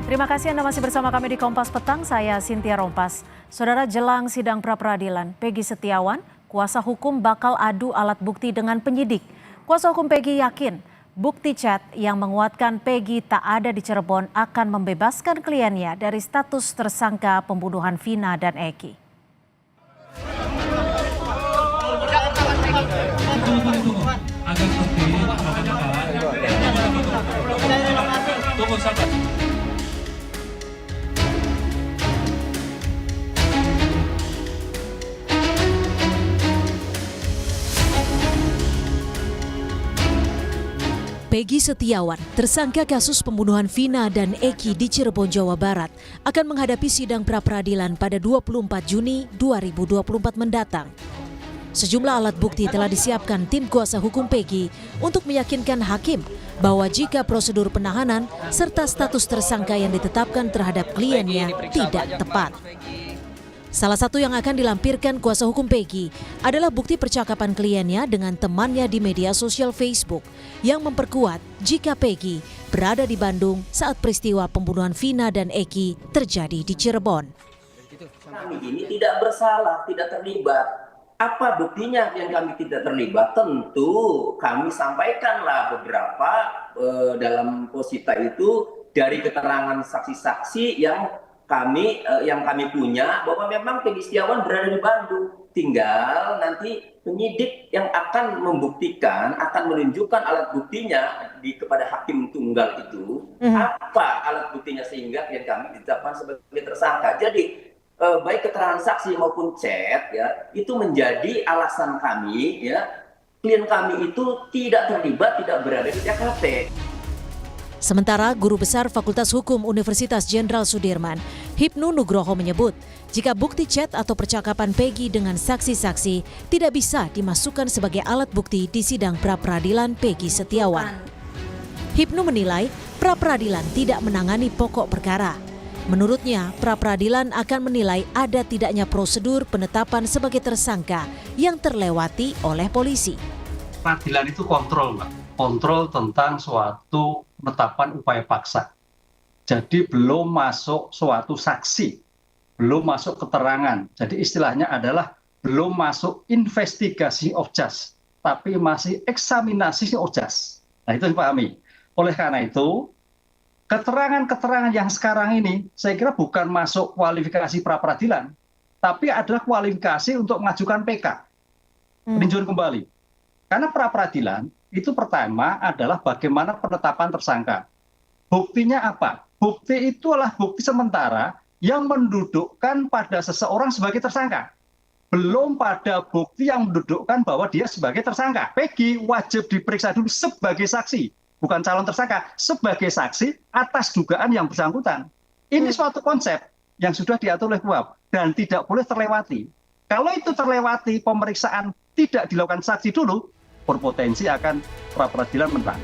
Terima kasih Anda masih bersama kami di Kompas Petang, saya Cynthia Rompas. Saudara, jelang sidang pra-peradilan, Peggy Setiawan, kuasa hukum bakal adu alat bukti dengan penyidik. Kuasa hukum Peggy yakin bukti chat yang menguatkan Peggy tak ada di Cirebon akan membebaskan kliennya dari status tersangka pembunuhan Vina dan Eki. Peggy Setiawan, tersangka kasus pembunuhan Vina dan Eki di Cirebon, Jawa Barat, akan menghadapi sidang pra-peradilan pada 24 Juni 2024 mendatang. Sejumlah alat bukti telah disiapkan tim kuasa hukum Peggy untuk meyakinkan hakim bahwa jika prosedur penahanan serta status tersangka yang ditetapkan terhadap kliennya tidak tepat. Salah satu yang akan dilampirkan kuasa hukum Peggy adalah bukti percakapan kliennya dengan temannya di media sosial Facebook yang memperkuat jika Peggy berada di Bandung saat peristiwa pembunuhan Vina dan Eki terjadi di Cirebon. Kami ini tidak bersalah, tidak terlibat. Apa buktinya yang kami tidak terlibat? Tentu kami sampaikanlah beberapa dalam posita itu dari keterangan saksi-saksi yang kami punya bahwa memang Peggy Setiawan berada di Bandung. Tinggal nanti penyidik yang akan membuktikan, akan menunjukkan alat buktinya kepada hakim tunggal itu apa alat buktinya sehingga klien kami ditetapkan sebagai tersangka. Jadi baik keterangan saksi maupun chat ya itu menjadi alasan kami ya klien kami itu tidak terlibat, tidak berada di TKP. Sementara Guru Besar Fakultas Hukum Universitas Jenderal Sudirman, Hipnu Nugroho menyebut, jika bukti chat atau percakapan Peggy dengan saksi-saksi tidak bisa dimasukkan sebagai alat bukti di sidang pra-peradilan Peggy Setiawan. Hipnu menilai pra-peradilan tidak menangani pokok perkara. Menurutnya, pra-peradilan akan menilai ada tidaknya prosedur penetapan sebagai tersangka yang terlewati oleh polisi. Peradilan itu kontrol, Mbak. Kontrol tentang suatu penetapan upaya paksa. Jadi belum masuk suatu saksi, belum masuk keterangan. Jadi istilahnya adalah belum masuk investigasi of just, tapi masih eksaminasi of just. Nah itu dipahami. Oleh karena itu, keterangan-keterangan yang sekarang ini saya kira bukan masuk kualifikasi pra-peradilan, tapi adalah kualifikasi untuk mengajukan PK, peninjauan kembali. Karena pra-peradilan itu pertama adalah bagaimana penetapan tersangka. Buktinya apa? Bukti itu adalah bukti sementara yang mendudukkan pada seseorang sebagai tersangka. Belum pada bukti yang mendudukkan bahwa dia sebagai tersangka. Peggy wajib diperiksa dulu sebagai saksi, bukan calon tersangka, sebagai saksi atas dugaan yang bersangkutan. Ini suatu konsep yang sudah diatur oleh KUHP dan tidak boleh terlewati. Kalau itu terlewati, pemeriksaan tidak dilakukan saksi dulu, berpotensi akan pra-peradilan menang.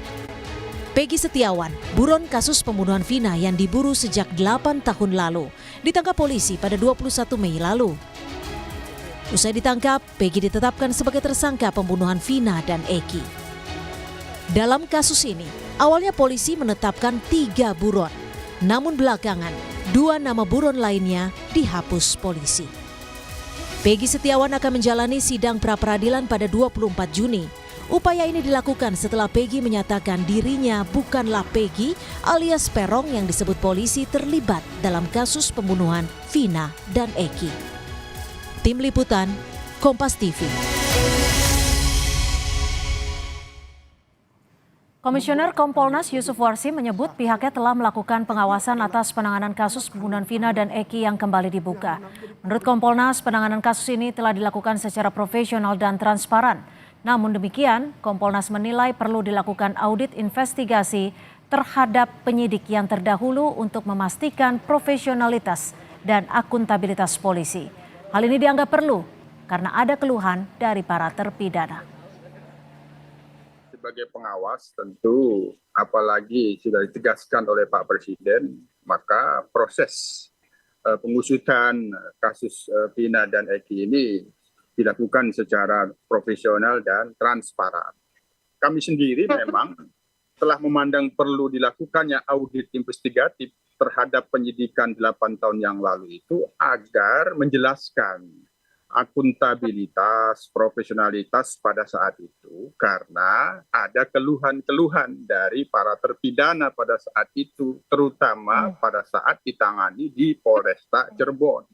Peggy Setiawan, buron kasus pembunuhan Vina yang diburu sejak 8 tahun lalu, ditangkap polisi pada 21 Mei lalu. Usai ditangkap, Peggy ditetapkan sebagai tersangka pembunuhan Vina dan Eki. Dalam kasus ini, awalnya polisi menetapkan 3 buron, namun belakangan 2 nama buron lainnya dihapus polisi. Peggy Setiawan akan menjalani sidang pra-peradilan pada 24 Juni. Upaya ini dilakukan setelah Peggy menyatakan dirinya bukanlah Peggy alias Perong yang disebut polisi terlibat dalam kasus pembunuhan Vina dan Eki. Tim Liputan, Kompas TV. Komisioner Kompolnas Yusuf Warsi menyebut pihaknya telah melakukan pengawasan atas penanganan kasus pembunuhan Vina dan Eki yang kembali dibuka. Menurut Kompolnas, penanganan kasus ini telah dilakukan secara profesional dan transparan. Namun demikian, Kompolnas menilai perlu dilakukan audit investigasi terhadap penyidik yang terdahulu untuk memastikan profesionalitas dan akuntabilitas polisi. Hal ini dianggap perlu karena ada keluhan dari para terpidana. Sebagai pengawas tentu apalagi sudah ditegaskan oleh Pak Presiden, maka proses pengusutan kasus Vina dan Eki ini dilakukan secara profesional dan transparan. Kami sendiri memang telah memandang perlu dilakukannya audit investigatif terhadap penyidikan 8 tahun yang lalu itu agar menjelaskan akuntabilitas, profesionalitas pada saat itu, karena ada keluhan-keluhan dari para terpidana pada saat itu, terutama pada saat ditangani di Polresta Cirebon.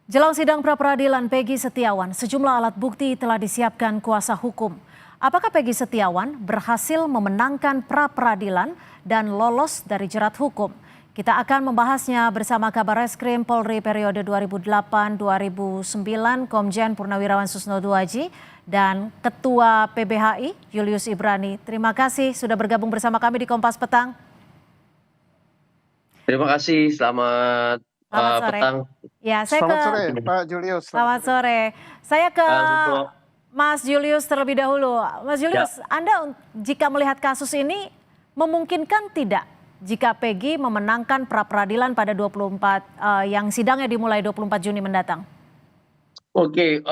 Jelang sidang pra-peradilan Peggy Setiawan, sejumlah alat bukti telah disiapkan kuasa hukum. Apakah Peggy Setiawan berhasil memenangkan pra-peradilan dan lolos dari jerat hukum? Kita akan membahasnya bersama Kabar Reskrim Polri periode 2008-2009 Komjen Purnawirawan Susno Duaji dan Ketua PBHI Julius Ibrani. Terima kasih sudah bergabung bersama kami di Kompas Petang. Terima kasih, selamat Sore. petang. Ya, Selamat sore, Pak Julius. Selamat sore. Saya ke Susno. Mas Julius terlebih dahulu. Mas Julius, Anda jika melihat kasus ini memungkinkan tidak jika Peggy memenangkan pra-peradilan pada 24 yang sidangnya dimulai 24 Juni mendatang? Oke,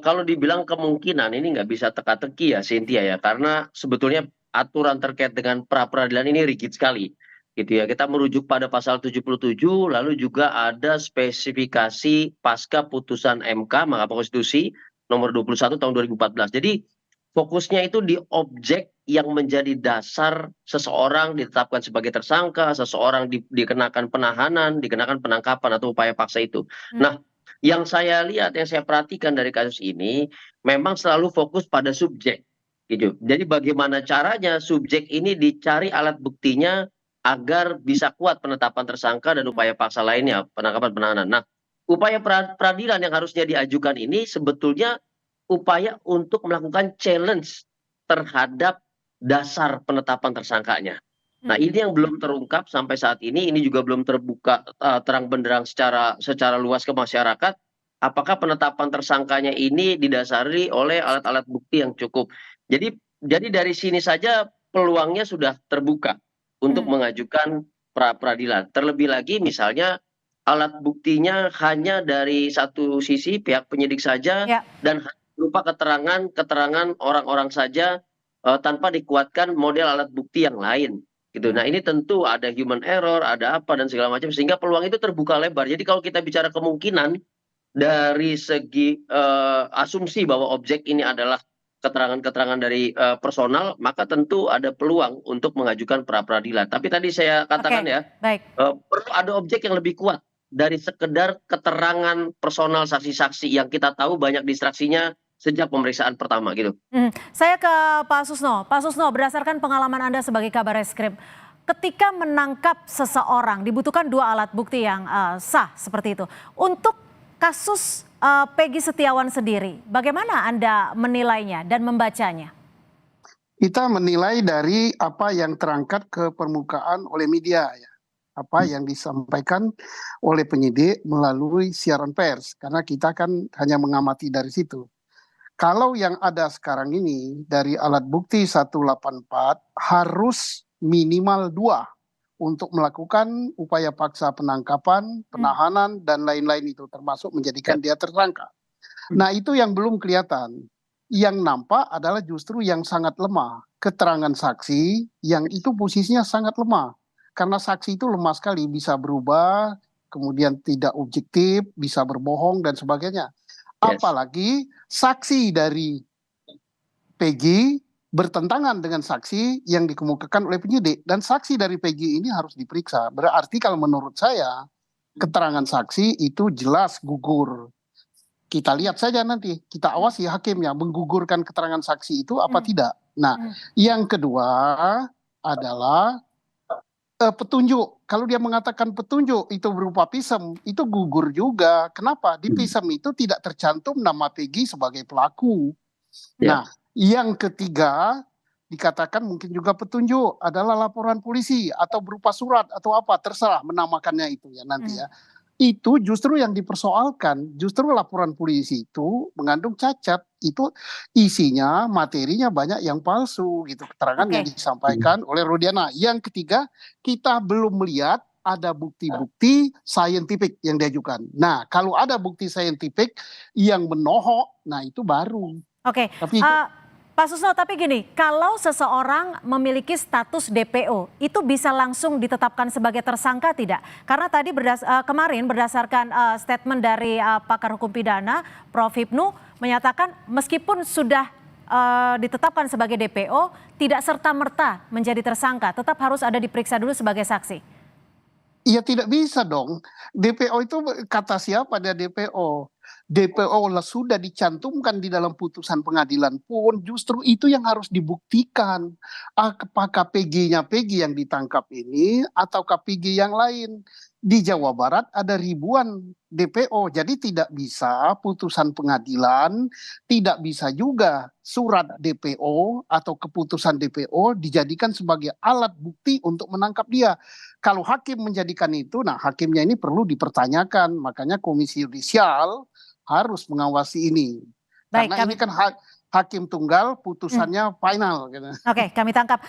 kalau dibilang kemungkinan ini nggak bisa teka-teki ya, Cynthia ya, karena sebetulnya aturan terkait dengan pra-peradilan ini rigid sekali, gitu ya. Kita merujuk pada pasal 77, lalu juga ada spesifikasi pasca putusan MK Mahkamah Konstitusi nomor 21 tahun 2014. Jadi fokusnya itu di objek yang menjadi dasar seseorang ditetapkan sebagai tersangka, seseorang dikenakan penahanan, dikenakan penangkapan atau upaya paksa itu. Nah, yang saya lihat, yang saya perhatikan dari kasus ini, memang selalu fokus pada subjek, gitu. Jadi bagaimana caranya subjek ini dicari alat buktinya agar bisa kuat penetapan tersangka dan upaya paksa lainnya, penangkapan penahanan. Nah, upaya peradilan yang harusnya diajukan ini sebetulnya upaya untuk melakukan challenge terhadap dasar penetapan tersangkanya. Nah, ini yang belum terungkap sampai saat ini juga belum terbuka terang benderang secara luas ke masyarakat. Apakah penetapan tersangkanya ini didasari oleh alat-alat bukti yang cukup? Jadi dari sini saja peluangnya sudah terbuka untuk mengajukan pra-peradilan. Terlebih lagi misalnya alat buktinya hanya dari satu sisi pihak penyidik saja dan berupa keterangan orang-orang saja tanpa dikuatkan model alat bukti yang lain, gitu. Nah, ini tentu ada human error, ada apa dan segala macam, sehingga peluang itu terbuka lebar. Jadi kalau kita bicara kemungkinan dari segi asumsi bahwa objek ini adalah keterangan-keterangan dari personal, maka tentu ada peluang untuk mengajukan pra-peradilan. Tapi tadi saya katakan perlu ada objek yang lebih kuat dari sekedar keterangan personal saksi-saksi yang kita tahu banyak distraksinya sejak pemeriksaan pertama, gitu. Saya ke Pak Susno. Pak Susno, berdasarkan pengalaman Anda sebagai Kabar Reskrim, ketika menangkap seseorang dibutuhkan dua alat bukti yang sah seperti itu. Untuk kasus Peggy Setiawan sendiri, bagaimana Anda menilainya dan membacanya? Kita menilai dari apa yang terangkat ke permukaan oleh media, ya. Apa yang disampaikan oleh penyidik melalui siaran pers, karena kita kan hanya mengamati dari situ. Kalau yang ada sekarang ini dari alat bukti 184 harus minimal 2 untuk melakukan upaya paksa penangkapan, penahanan, dan lain-lain itu termasuk menjadikan dia tersangka. Nah, itu yang belum kelihatan. Yang nampak adalah justru yang sangat lemah. Keterangan saksi yang itu posisinya sangat lemah. Karena saksi itu lemah sekali, bisa berubah, kemudian tidak objektif, bisa berbohong, dan sebagainya. Apalagi saksi dari Peggy bertentangan dengan saksi yang dikemukakan oleh penyidik. Dan saksi dari Peggy ini harus diperiksa. Berarti kalau menurut saya, keterangan saksi itu jelas gugur. Kita lihat saja nanti, kita awasi hakimnya menggugurkan keterangan saksi itu apa tidak. Nah, yang kedua adalah petunjuk. Kalau dia mengatakan petunjuk itu berupa pisem, itu gugur juga. Kenapa? Di pisem itu tidak tercantum nama Peggy sebagai pelaku. Nah, yang ketiga dikatakan mungkin juga petunjuk adalah laporan polisi atau berupa surat atau apa, terserah menamakannya itu ya nanti ya. Itu justru yang dipersoalkan, justru laporan polisi itu mengandung cacat, itu isinya, materinya banyak yang palsu gitu, keterangan yang disampaikan oleh Rodiana. Yang ketiga, kita belum melihat ada bukti-bukti saintifik yang diajukan. Nah, kalau ada bukti saintifik yang menohok, nah itu baru. Tapi Pak Susno, tapi gini, kalau seseorang memiliki status DPO, itu bisa langsung ditetapkan sebagai tersangka tidak? Karena tadi kemarin berdasarkan statement dari pakar hukum pidana, Prof. Hipnu, menyatakan meskipun sudah ditetapkan sebagai DPO, tidak serta-merta menjadi tersangka, tetap harus ada diperiksa dulu sebagai saksi. Iya tidak bisa dong. DPO itu kata siapa dia DPO? DPO lah sudah dicantumkan di dalam putusan pengadilan pun justru itu yang harus dibuktikan. Apakah PG-nya PG yang ditangkap ini atau PG yang lain? Di Jawa Barat ada ribuan DPO, jadi tidak bisa putusan pengadilan, tidak bisa juga surat DPO atau keputusan DPO dijadikan sebagai alat bukti untuk menangkap dia. Kalau hakim menjadikan itu, nah hakimnya ini perlu dipertanyakan, makanya Komisi Yudisial harus mengawasi ini. Baik, Karena ini kan hakim tunggal, putusannya final. Gitu. Oke, kami tangkap.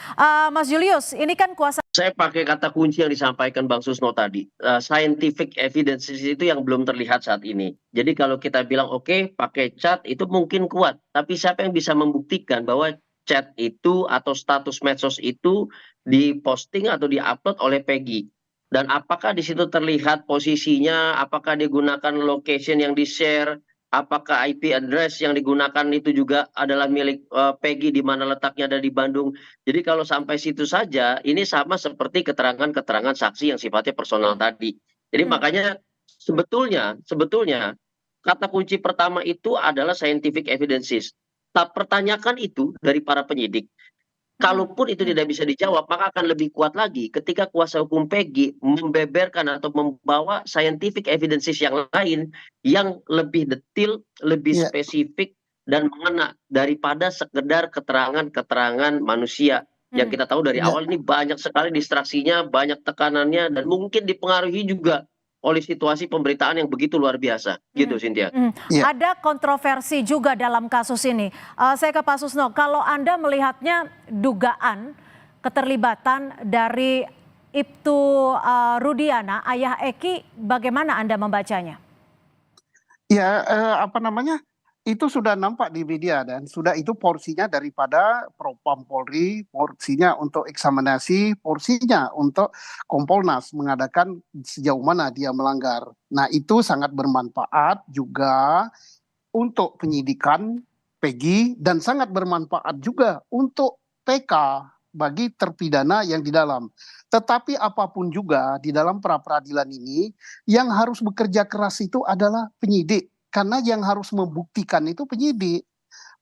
Mas Julius, ini kan kuasa. Saya pakai kata kunci yang disampaikan Bang Susno tadi. Scientific evidence itu yang belum terlihat saat ini. Jadi kalau kita bilang oke, pakai chat itu mungkin kuat. Tapi siapa yang bisa membuktikan bahwa chat itu atau status medsos itu diposting atau diupload oleh Peggy? Dan apakah di situ terlihat posisinya, apakah digunakan location yang di-share, apakah IP address yang digunakan itu juga adalah milik Peggy di mana letaknya ada di Bandung. Jadi kalau sampai situ saja, ini sama seperti keterangan-keterangan saksi yang sifatnya personal tadi. Jadi makanya sebetulnya kata kunci pertama itu adalah scientific evidences. Tak pertanyakan itu dari para penyidik. Kalaupun itu tidak bisa dijawab, maka akan lebih kuat lagi ketika kuasa hukum Peggy membeberkan atau membawa scientific evidences yang lain yang lebih detail, lebih spesifik dan mengena daripada sekedar keterangan-keterangan manusia. Yang kita tahu dari awal ini banyak sekali distraksinya, banyak tekanannya, dan mungkin dipengaruhi juga oleh situasi pemberitaan yang begitu luar biasa, gitu Cynthia. Ada kontroversi juga dalam kasus ini. Saya ke Pak Susno, kalau Anda melihatnya dugaan keterlibatan dari Ibtu Rudiana, ayah Eki, bagaimana Anda membacanya? Ya, itu sudah nampak di media dan sudah itu porsinya daripada Propam Polri, porsinya untuk eksaminasi, porsinya untuk Kompolnas mengadakan sejauh mana dia melanggar. Nah itu sangat bermanfaat juga untuk penyidikan Peggy dan sangat bermanfaat juga untuk PK bagi terpidana yang di dalam. Tetapi apapun juga di dalam pra-peradilan ini yang harus bekerja keras itu adalah penyidik. Karena yang harus membuktikan itu penyidik.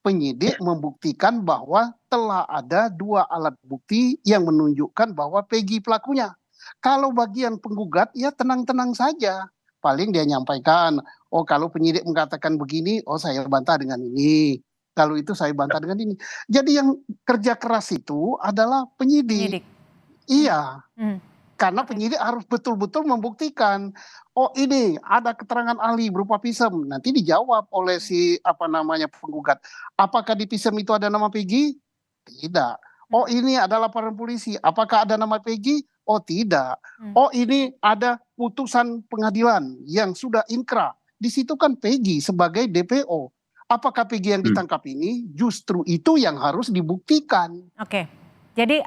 Penyidik membuktikan bahwa telah ada 2 alat bukti yang menunjukkan bahwa Peggy pelakunya. Kalau bagian penggugat ya tenang-tenang saja. Paling dia nyampaikan, oh kalau penyidik mengatakan begini, oh saya bantah dengan ini. Kalau itu saya bantah dengan ini. Jadi yang kerja keras itu adalah penyidik. Iya. Karena penyidik harus betul-betul membuktikan, oh ini ada keterangan ahli berupa pisem, nanti dijawab oleh si penggugat. Apakah di pisem itu ada nama Peggy? Tidak. Oh ini ada laporan polisi, apakah ada nama Peggy? Oh tidak. Oh ini ada putusan pengadilan yang sudah inkrah. Di situ kan Peggy sebagai DPO. Apakah Peggy yang ditangkap ini? Justru itu yang harus dibuktikan. Oke. Jadi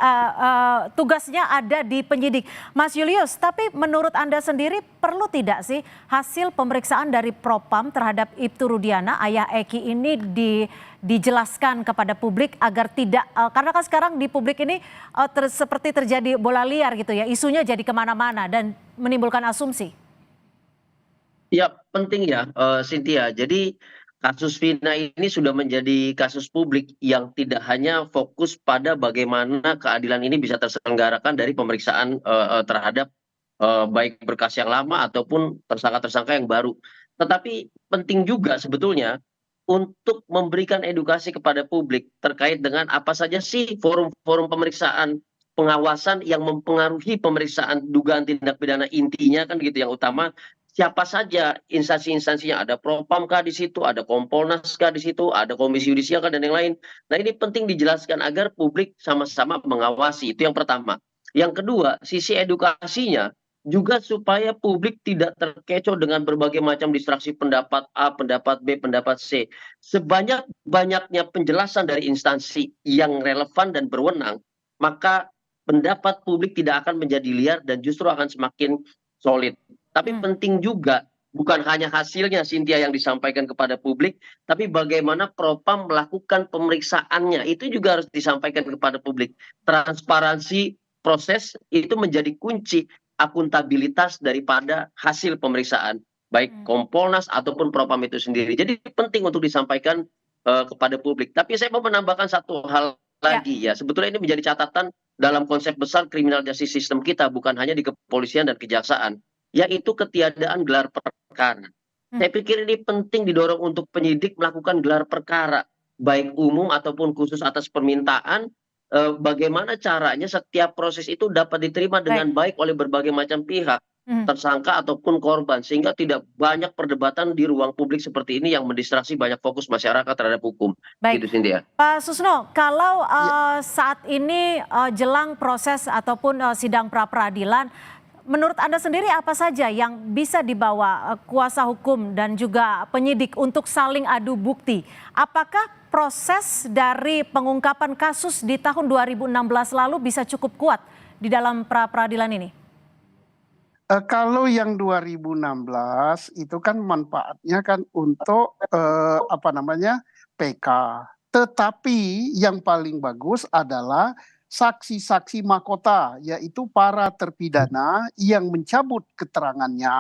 tugasnya ada di penyidik. Mas Julius, tapi menurut Anda sendiri perlu tidak sih hasil pemeriksaan dari Propam terhadap Ibtu Rudiana, ayah Eki ini dijelaskan kepada publik agar tidak, karena kan sekarang di publik ini seperti terjadi bola liar gitu ya, isunya jadi kemana-mana dan menimbulkan asumsi. Ya penting ya Cynthia, jadi kasus Vina ini sudah menjadi kasus publik yang tidak hanya fokus pada bagaimana keadilan ini bisa terselenggarakan dari pemeriksaan terhadap baik berkas yang lama ataupun tersangka-tersangka yang baru. Tetapi penting juga sebetulnya untuk memberikan edukasi kepada publik terkait dengan apa saja sih forum-forum pemeriksaan pengawasan yang mempengaruhi pemeriksaan dugaan tindak pidana intinya kan gitu yang utama. Siapa saja instansi-instansinya, ada Propam kah di situ, ada Kompolnas kah di situ, ada Komisi Yudisial kah dan yang lain. Nah ini penting dijelaskan agar publik sama-sama mengawasi, itu yang pertama. Yang kedua, sisi edukasinya juga supaya publik tidak terkecoh dengan berbagai macam distraksi pendapat A, pendapat B, pendapat C. Sebanyak-banyaknya penjelasan dari instansi yang relevan dan berwenang, maka pendapat publik tidak akan menjadi liar dan justru akan semakin solid. Tapi penting juga bukan hanya hasilnya Cynthia yang disampaikan kepada publik, tapi bagaimana Propam melakukan pemeriksaannya. Itu juga harus disampaikan kepada publik. Transparansi proses itu menjadi kunci akuntabilitas daripada hasil pemeriksaan, baik Kompolnas ataupun Propam itu sendiri. Jadi penting untuk disampaikan kepada publik. Tapi saya mau menambahkan satu hal lagi ya. Sebetulnya ini menjadi catatan dalam konsep besar criminal justice system kita, bukan hanya di kepolisian dan kejaksaan, yaitu ketiadaan gelar perkara. Saya pikir ini penting didorong untuk penyidik melakukan gelar perkara, baik umum ataupun khusus atas permintaan. Bagaimana caranya setiap proses itu dapat diterima dengan baik oleh berbagai macam pihak, tersangka ataupun korban, sehingga tidak banyak perdebatan di ruang publik seperti ini yang mendistraksi banyak fokus masyarakat terhadap hukum. Baik, Gitu, Cynthia. Pak Susno, kalau saat ini jelang proses ataupun sidang pra-peradilan, menurut Anda sendiri apa saja yang bisa dibawa kuasa hukum dan juga penyidik untuk saling adu bukti? Apakah proses dari pengungkapan kasus di tahun 2016 lalu bisa cukup kuat di dalam pra-peradilan ini? Kalau yang 2016 itu kan manfaatnya kan untuk PK. Tetapi yang paling bagus adalah saksi-saksi mahkota, yaitu para terpidana yang mencabut keterangannya,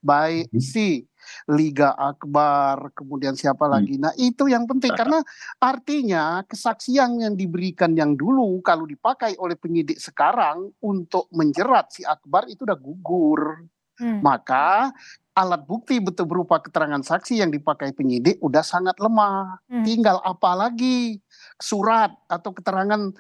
baik si Liga Akbar, kemudian siapa lagi. Nah itu yang penting, karena artinya kesaksian yang diberikan yang dulu kalau dipakai oleh penyidik sekarang untuk menjerat si Akbar itu udah gugur. Maka alat bukti betul berupa keterangan saksi yang dipakai penyidik udah sangat lemah. Tinggal apa lagi? Surat atau keterangan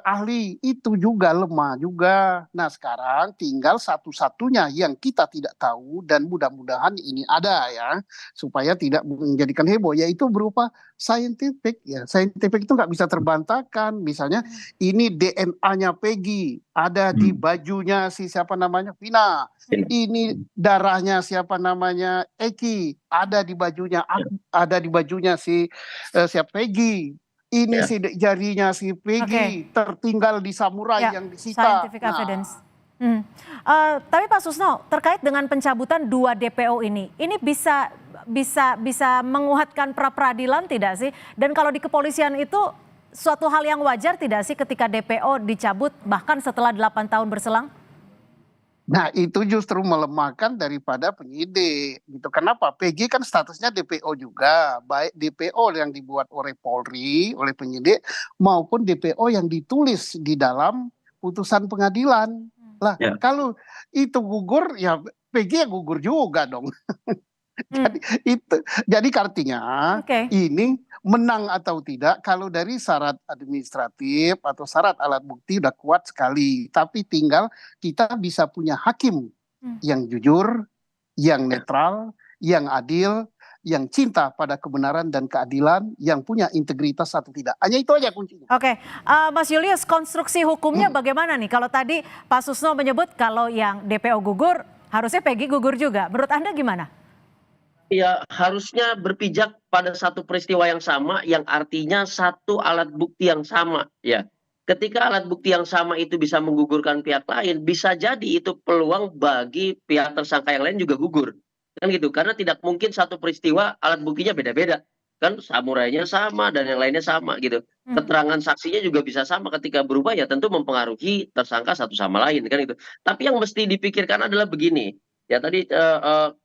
ahli itu juga lemah juga. Nah sekarang tinggal satu-satunya yang kita tidak tahu dan mudah-mudahan ini ada ya, supaya tidak menjadikan heboh, yaitu berupa scientific ya. Scientific itu nggak bisa terbantahkan. Misalnya ini DNA-nya Peggy ada di bajunya si siapa namanya Vina. Ini darahnya siapa namanya Eki ada di bajunya si siapa Peggy. Ini sidik jarinya si Peggy tertinggal di samurai yang disita. Scientific evidence. Tapi Pak Susno, terkait dengan pencabutan 2 DPO ini bisa menguatkan pra-peradilan tidak sih? Dan kalau di kepolisian itu suatu hal yang wajar tidak sih ketika DPO dicabut bahkan setelah 8 tahun berselang? Nah itu justru melemahkan daripada penyidik gitu. Kenapa? PG kan statusnya DPO juga, baik DPO yang dibuat oleh Polri, oleh penyidik, maupun DPO yang ditulis di dalam putusan pengadilan. Lah kalau itu gugur ya PG yang gugur juga dong. Jadi artinya ini menang atau tidak kalau dari syarat administratif atau syarat alat bukti udah kuat sekali, tapi tinggal kita bisa punya hakim yang jujur, yang netral, yang adil, yang cinta pada kebenaran dan keadilan, yang punya integritas atau tidak. Hanya itu aja kuncinya. Mas Julius, konstruksi hukumnya bagaimana nih? Kalau tadi Pak Susno menyebut kalau yang DPO gugur harusnya Peggy gugur juga. Menurut Anda gimana? Ya harusnya berpijak pada satu peristiwa yang sama, yang artinya satu alat bukti yang sama ya. Ketika alat bukti yang sama itu bisa menggugurkan pihak lain, bisa jadi itu peluang bagi pihak tersangka yang lain juga gugur. Kan gitu, karena tidak mungkin satu peristiwa alat buktinya beda-beda. Kan samurainya sama dan yang lainnya sama gitu. Keterangan saksinya juga bisa sama, ketika berubah ya tentu mempengaruhi tersangka satu sama lain kan itu. Tapi yang mesti dipikirkan adalah begini. Ya tadi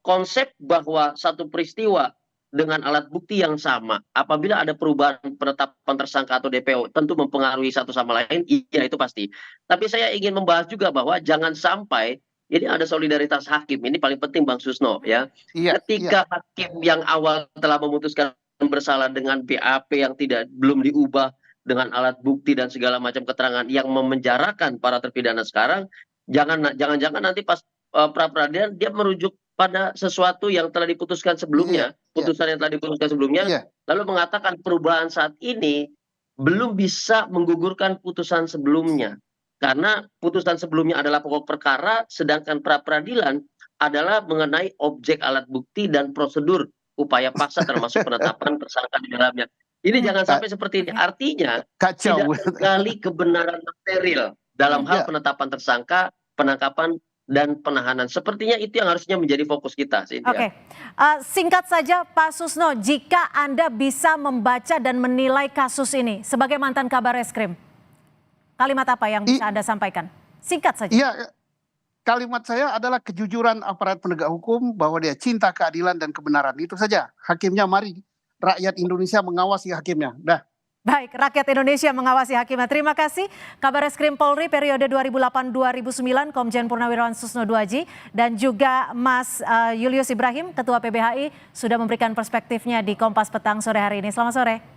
konsep bahwa satu peristiwa dengan alat bukti yang sama, apabila ada perubahan penetapan tersangka atau DPO, tentu mempengaruhi satu sama lain, iya itu pasti. Tapi saya ingin membahas juga bahwa jangan sampai ini ada solidaritas hakim, ini paling penting Bang Susno ya. Ketika hakim yang awal telah memutuskan bersalah dengan BAP yang belum diubah dengan alat bukti dan segala macam keterangan yang memenjarakan para terpidana sekarang, jangan-jangan nanti pas pra-peradilan dia merujuk pada sesuatu yang telah diputuskan sebelumnya, putusan yang telah diputuskan sebelumnya, lalu mengatakan perubahan saat ini belum bisa menggugurkan putusan sebelumnya. Karena putusan sebelumnya adalah pokok perkara, sedangkan pra peradilan adalah mengenai objek alat bukti dan prosedur upaya paksa termasuk penetapan tersangka di dalamnya. Ini jangan sampai seperti ini. Artinya Kacau. tidak tergali kebenaran material dalam hal Ya. penetapan tersangka, penangkapan dan penahanan. Sepertinya itu yang harusnya menjadi fokus kita, Cynthia. Oke, singkat saja Pak Susno, jika Anda bisa membaca dan menilai kasus ini sebagai mantan Kabar Eskrim, kalimat apa yang bisa Anda sampaikan? Singkat saja. Iya, kalimat saya adalah kejujuran aparat penegak hukum bahwa dia cinta keadilan dan kebenaran. Itu saja. Hakimnya mari rakyat Indonesia mengawasi hakimnya. Dah. Baik, rakyat Indonesia mengawasi hakimnya. Terima kasih. Kabar Eskrim Polri periode 2008-2009, Komjen Purnawirawan Susno Duaji, dan juga Mas Julius Ibrahim, Ketua PBHI, sudah memberikan perspektifnya di Kompas Petang sore hari ini. Selamat sore.